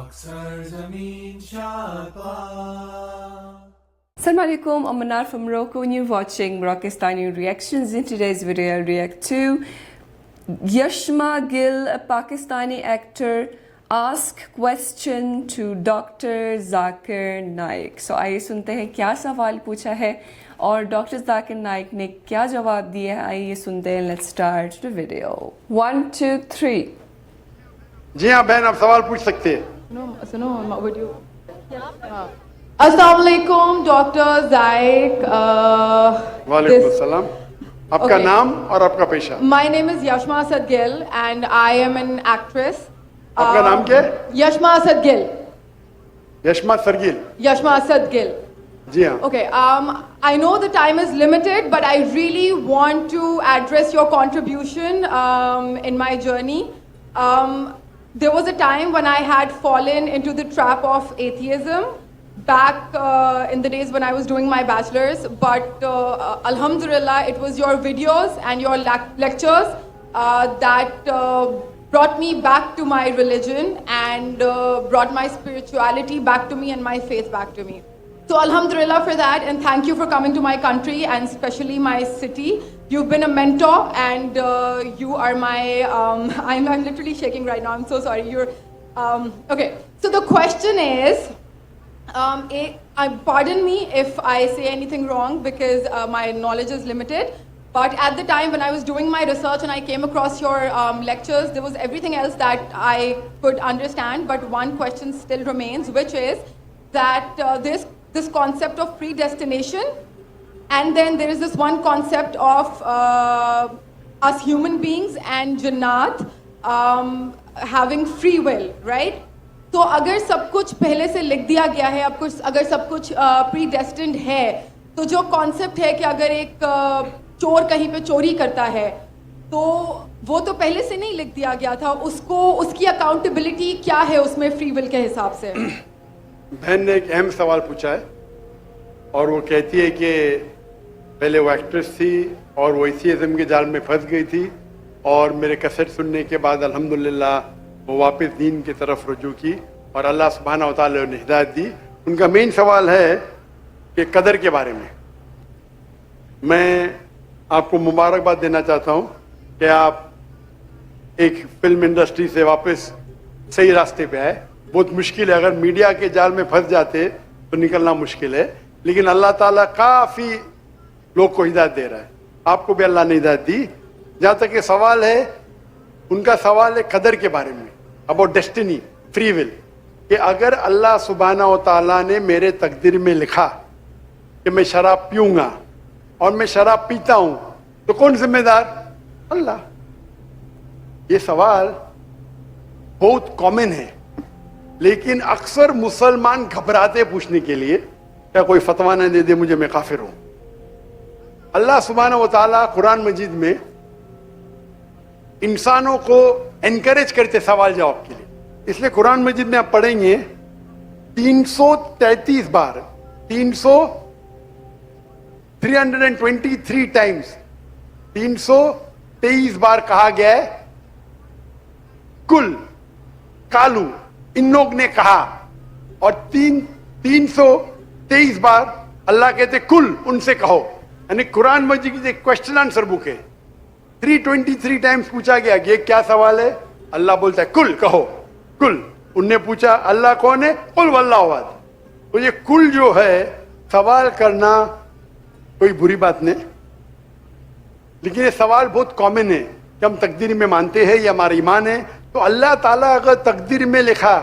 Assalamu alaikum, I'm Manar from Morocco and you're watching Moroccastani Reactions. In today's video, I'll react to Yashma Gill, a Pakistani actor, ask question to Dr. Zakir Naik. So आइए सुनते हैं क्या सवाल पूछा है और doctor Zakir Naik ने क्या जवाब दिया है. आइए सुनते हैं. Let's start the video. 1, 2, 3. जी हाँ बहन, आप सवाल पूछ सकते हैं. सुनो वीडियो. अस्सलाम वालेकुम डॉक्टर जायक. वालेकुम अस्सलाम. आपका Okay. नाम और आपका पेशा. My name is Yashma Asad Gill and I am an actress. आपका नाम क्या है? Yashma Asad Gill. Yashma सरगिल. Yashma Asad Gill. जी हाँ. Okay. I know the time is limited, but I really want to address your contribution in my journey. There was a time when I had fallen into the trap of atheism back in the days when I was doing my bachelor's, but alhamdulillah, it was your videos and your lectures that brought me back to my religion and brought my spirituality back to me and my faith back to me. So alhamdulillah for that, and thank you for coming to my country and especially my city. You've been a mentor and you are my, I'm literally shaking right now, I'm so sorry. Okay, so the question is, pardon me if I say anything wrong because my knowledge is limited, but at the time when I was doing my research and I came across your lectures, there was everything else that I could understand, but one question still remains, which is that this concept of predestination, and then there is this one concept of us human beings and Jannat having free will, right? तो अगर सब कुछ पहले से लिख दिया गया है, अगर सब कुछ प्रीडेस्टिन्ड है, तो जो कॉन्सेप्ट है कि अगर एक चोर कहीं पे चोरी करता है तो वो तो पहले से नहीं लिख दिया गया था, उसकी अकाउंटेबिलिटी क्या है उसमें फ्री विल के हिसाब से? बहन ने एक अहम सवाल पूछा है और वो कहती है कि पहले वो एक्ट्रेस थी और वो एथियज्म के जाल में फंस गई थी और मेरे कैसेट सुनने के बाद अल्हम्दुलिल्लाह वो वापस दीन की तरफ रुजू की और अल्लाह सुब्हानहू व तआला ने हिदायत दी. उनका मेन सवाल है कि कदर के बारे में. मैं आपको मुबारकबाद देना चाहता हूँ कि आप एक फिल्म इंडस्ट्री से वापस सही रास्ते पे आए. बहुत मुश्किल है, अगर मीडिया के जाल में फंस जाते तो निकलना मुश्किल है, लेकिन अल्लाह ताला काफ़ी लोग को हिदायत दे रहा है. आपको भी अल्लाह ने हिदायत दी. जहाँ तक ये सवाल है, उनका सवाल है कदर के बारे में, अबाउट डेस्टिनी, फ्री विल, कि अगर अल्लाह सुब्हानहू व तआला ने मेरे तकदीर में लिखा कि मैं शराब पीऊँगा और मैं शराब पीता हूँ तो कौन जिम्मेदार? अल्लाह. ये सवाल बहुत कॉमन है, लेकिन अक्सर मुसलमान घबराते पूछने के लिए, क्या कोई फतवा न दे दे मुझे, मैं काफिर हूँ. अल्लाह सुब्हानहू व तआला कुरान मजीद में इंसानों को एनकरेज करते सवाल जवाब के लिए. इसलिए कुरान मजीद में आप पढ़ेंगे 333 बार, 323 टाइम्स, 323 बार कहा गया है कुल, कालू, इन लोग ने कहा, और 323 बार अल्लाह कहते कुल, उनसे कहो. यानी कुरान मजीद की एक क्वेश्चन आंसर बुक है. 323 टाइम्स पूछा गया कि ये क्या सवाल है, अल्लाह बोलता है कुल, कहो कुल. उनने पूछा अल्लाह कौन है, कुल वल्लाहु अहद. तो ये कुल जो है, सवाल करना कोई बुरी बात नहीं, लेकिन ये सवाल बहुत कॉमन है कि हम तकदीर में मानते हैं, ये हमारा ईमान है. तो अल्लाह ताला अगर तकदीर में लिखा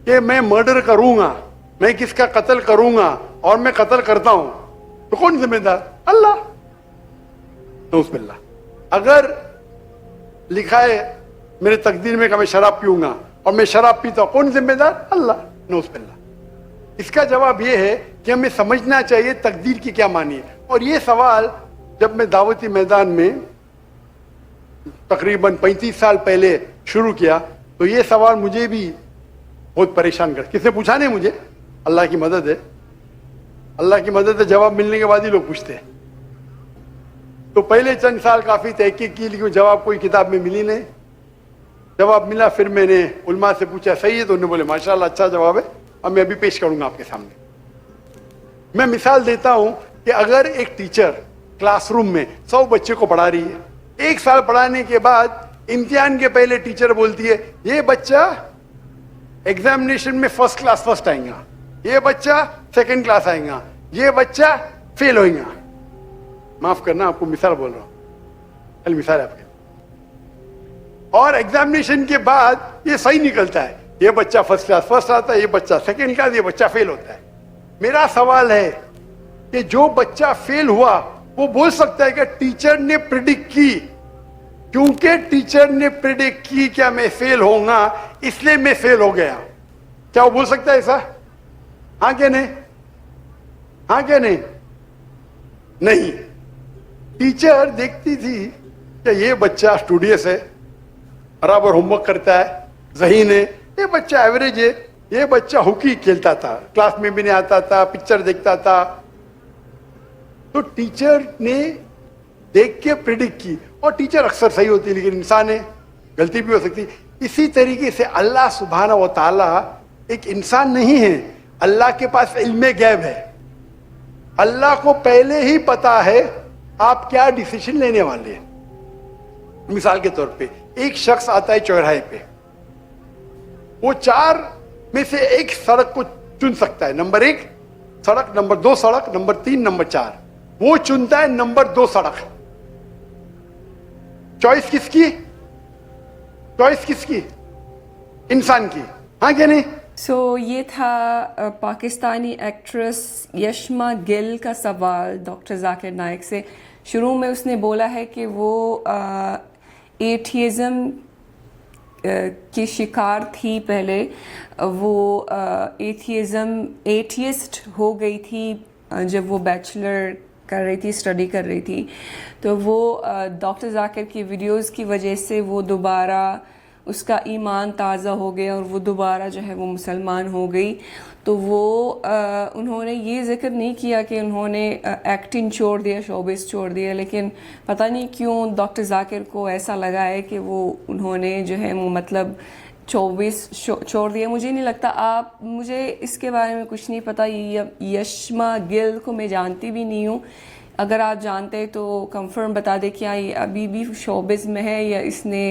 कि मैं मर्डर करूंगा, मैं किसका कत्ल करूंगा और मैं कत्ल करता हूं, तो कौन जिम्मेदार? अल्लाह. नऊज़ुबिल्लाह. अगर लिखा है मेरे तकदीर में कि मैं शराब पीऊंगा और मैं शराब पीता हूं, कौन जिम्मेदार? अल्लाह. नऊज़ुबिल्लाह. इसका जवाब यह है कि हमें समझना चाहिए तकदीर की क्या मानी है. और ये सवाल जब मैं दावती मैदान में तकरीबन 35 साल पहले शुरू किया, तो ये सवाल मुझे भी बहुत परेशान कर. किसने पूछा नहीं मुझे, अल्लाह की मदद है, अल्लाह की मदद है. जवाब मिलने के बाद ही लोग पूछते हैं. तो पहले चंद साल काफी तहकीक की, लेकिन जवाब कोई किताब में मिली नहीं. जवाब मिला। फिर मैंने उलमा से पूछा सही है, तो उन्होंने बोले माशाल्लाह अच्छा जवाब है, अब मैं अभी पेश करूंगा आपके सामने। मैं मिसाल देता हूं कि अगर एक टीचर क्लासरूम में 100 बच्चे को पढ़ा रही है, 1 साल पढ़ाने के बाद इम्तिहान के पहले टीचर बोलती है ये बच्चा एग्जामिनेशन में फर्स्ट क्लास फर्स्ट आएगा, ये बच्चा सेकंड क्लास आएगा, ये बच्चा फेल होएगा। माफ करना, आपको मिसाल बोल रहा हूं, कल मिसाल है आपके। और एग्जामिनेशन के बाद ये सही निकलता है, ये बच्चा फर्स्ट क्लास फर्स्ट आता है, ये बच्चा सेकंड क्लास, ये बच्चा फेल होता है। मेरा सवाल है कि जो बच्चा फेल हुआ वो बोल सकता है कि टीचर ने प्रिडिक्ट की, क्योंकि टीचर ने प्रिडिक्ट की क्या मैं फेल होऊंगा इसलिए मैं फेल हो गया। क्या वो बोल सकता है ऐसा? हाँ क्या नहीं? हाँ क्या नहीं? नहीं। टीचर देखती थी कि ये बच्चा स्टूडियस है, बराबर होमवर्क करता है, ज़हीन है, ये बच्चा एवरेज है, ये बच्चा हॉकी खेलता था, क्लास में भी नहीं आता था, पिक्चर देखता था। तो टीचर ने देख के प्रिडिक्ट की, और टीचर अक्सर सही होती है, लेकिन इंसान है, गलती भी हो सकती। इसी तरीके से अल्लाह सुब्हानहू व तआला एक इंसान नहीं है, अल्लाह के पास इल्मे गैब है। अल्लाह को पहले ही पता है आप क्या डिसीजन लेने वाले हैं। मिसाल के तौर पे एक शख्स आता है चौराहे पे, वो 4 में से एक सड़क को चुन सकता है, नंबर 1 सड़क, नंबर 2 सड़क, नंबर 3, नंबर 4। वो चुनता है नंबर 2 सड़क। चॉइस किसकी? चॉइस किसकी? इंसान की। हाँ क्या नहीं? ये था पाकिस्तानी एक्ट्रेस यशमा गिल का सवाल डॉक्टर जाकिर नाइक से। शुरू में उसने बोला है कि वो एथियज़म की शिकार थी, पहले वो एथियस्ट हो गई थी जब वो बैचलर कर रही थी, स्टडी कर रही थी। तो वो डॉक्टर जाकिर की वीडियोस की वजह से वो दोबारा उसका ईमान ताज़ा हो गया और वो दोबारा जो है वो मुसलमान हो गई। तो वो उन्होंने ये ज़िक्र नहीं किया कि उन्होंने एक्टिंग छोड़ दिया, शोबिस छोड़ दिया, लेकिन पता नहीं क्यों डॉक्टर जाकिर को ऐसा लगा है कि वो उन्होंने जो है वो मतलब 24 छोड़ दिया। मुझे नहीं लगता, आप मुझे इसके बारे में कुछ नहीं पता। यशमा गिल को मैं जानती भी नहीं हूँ, अगर आप जानते हैं तो कंफर्म बता दें क्या ये अभी भी शोबिस में है या इसने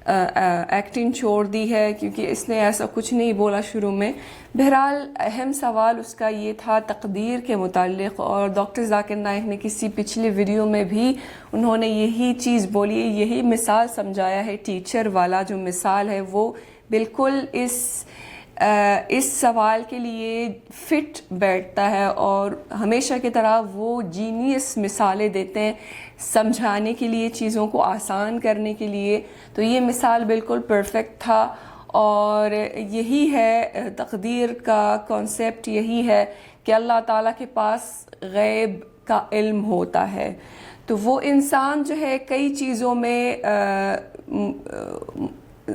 एक्टिंग छोड़ दी है, क्योंकि इसने ऐसा कुछ नहीं बोला शुरू में। बहरहाल अहम सवाल उसका ये था तकदीर के मुताल्लिक़, और डॉक्टर जाकिर नाइक ने किसी पिछले वीडियो में भी उन्होंने यही चीज़ बोली है, यही मिसाल समझाया है। टीचर वाला जो मिसाल है वो बिल्कुल इस सवाल के लिए फ़िट बैठता है, और हमेशा की तरह वो जीनियस मिसालें देते हैं समझाने के लिए, चीज़ों को आसान करने के लिए। तो ये मिसाल बिल्कुल परफेक्ट था, और यही है तकदीर का कॉन्सेप्ट, यही है कि अल्लाह ताला के पास गैब का इल्म होता है। तो वो इंसान जो है कई चीज़ों में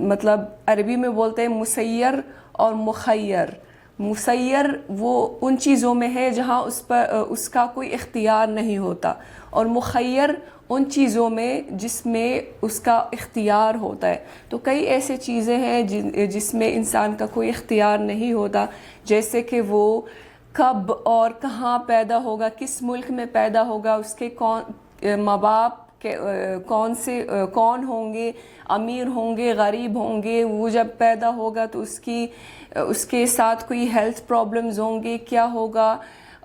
मतलब अरबी में बोलते हैं मुसय्यर और मुखय्यर। मुसय्यर वो उन चीज़ों में है जहाँ उस पर उसका कोई इख्तियार नहीं होता, और मुखय्यर उन चीज़ों में जिसमें उसका इख्तियार होता है। तो कई ऐसे चीज़ें हैं जिसमें इंसान का कोई इख्तियार नहीं होता, जैसे कि वो कब और कहाँ पैदा होगा, किस मुल्क में पैदा होगा, उसके माँ बाप कौन होंगे, अमीर होंगे, गरीब होंगे, वो जब पैदा होगा तो उसके साथ कोई हेल्थ प्रॉब्लम्स होंगे, क्या होगा,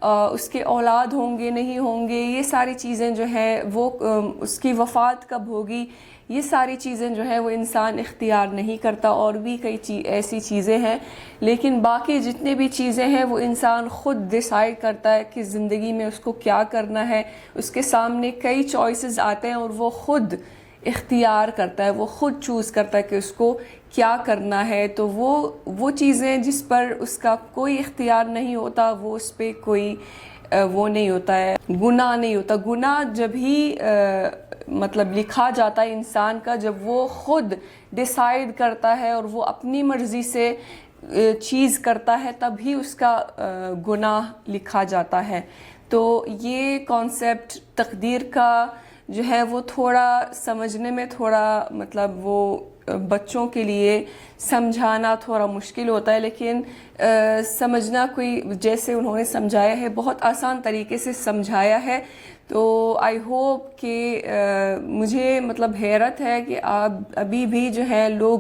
उसके औलाद होंगे नहीं होंगे, ये सारी चीज़ें जो है वो उसकी वफ़ात कब होगी, ये सारी चीज़ें जो है वो इंसान इख्तियार नहीं करता। और भी कई ऐसी चीज़ें हैं, लेकिन बाकी जितनी भी चीज़ें हैं वो इंसान ख़ुद डिसाइड करता है कि ज़िंदगी में उसको क्या करना है। उसके सामने कई चॉइसेस आते हैं और वो ख़ुद इख्तियार करता है, वो ख़ुद चूज़ करता है कि उसको क्या करना है। तो वो चीज़ें जिस पर उसका कोई इख्तियार नहीं होता, वो उस पर कोई वो नहीं होता है, गुनाह नहीं होता। गुनाह जब ही मतलब लिखा जाता है इंसान का, जब वो ख़ुद डिसाइड करता है और वो अपनी मर्ज़ी से चीज़ करता है, तभी उसका गुनाह लिखा जाता है। तो ये कॉन्सेप्ट तकदीर का जो है वो थोड़ा समझने में थोड़ा मतलब वो بچوں کے لیے سمجھانا تھوڑا مشکل ہوتا ہے، لیکن سمجھنا کوئی جیسے انہوں نے سمجھایا ہے بہت آسان طریقے سے سمجھایا ہے. تو آئی ہوپ کہ مجھے مطلب حیرت ہے کہ ابھی بھی جو ہے لوگ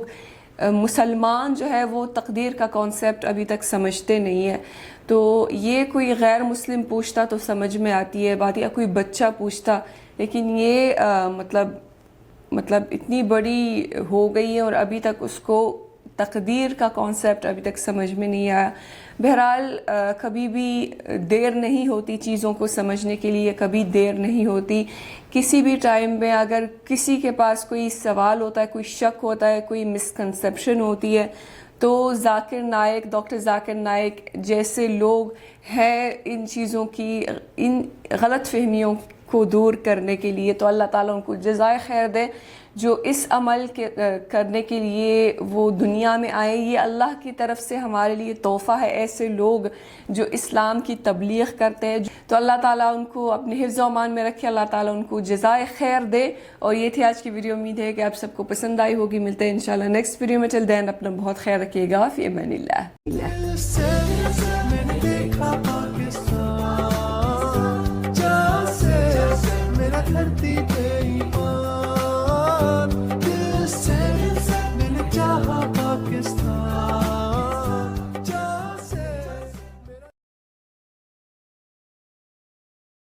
مسلمان جو ہے وہ تقدیر کا کانسیپٹ ابھی تک سمجھتے نہیں ہیں. تو یہ کوئی غیر مسلم پوچھتا تو سمجھ میں آتی ہے بات، یا کوئی بچہ پوچھتا، لیکن یہ مطلب اتنی بڑی ہو گئی ہے اور ابھی تک اس کو تقدیر کا کانسیپٹ ابھی تک سمجھ میں نہیں آیا. بہرحال کبھی بھی دیر نہیں ہوتی چیزوں کو سمجھنے کے لیے، کبھی دیر نہیں ہوتی. کسی بھی ٹائم میں اگر کسی کے پاس کوئی سوال ہوتا ہے، کوئی شک ہوتا ہے، کوئی مسکنسیپشن ہوتی ہے، تو ڈاکٹر ذاکر نائک جیسے لوگ ہیں ان چیزوں کی، ان غلط فہمیوں کو دور کرنے کے لیے، تو اللہ تعالیٰ ان کو جزائے خیر دے جو اس عمل کرنے کے لیے وہ دنیا میں آئے. یہ اللہ کی طرف سے ہمارے لیے تحفہ ہے، ایسے لوگ جو اسلام کی تبلیغ کرتے ہیں. تو اللہ تعالیٰ ان کو اپنے حفظ و امان میں رکھے، اللہ تعالیٰ ان کو جزائے خیر دے. اور یہ تھی آج کی ویڈیو، امید ہے کہ آپ سب کو پسند آئی ہوگی. ملتے ہیں انشاءاللہ نیکسٹ ویڈیو میں. ٹل دین اپنا بہت خیال رکھیے گا. فی امان اللہ.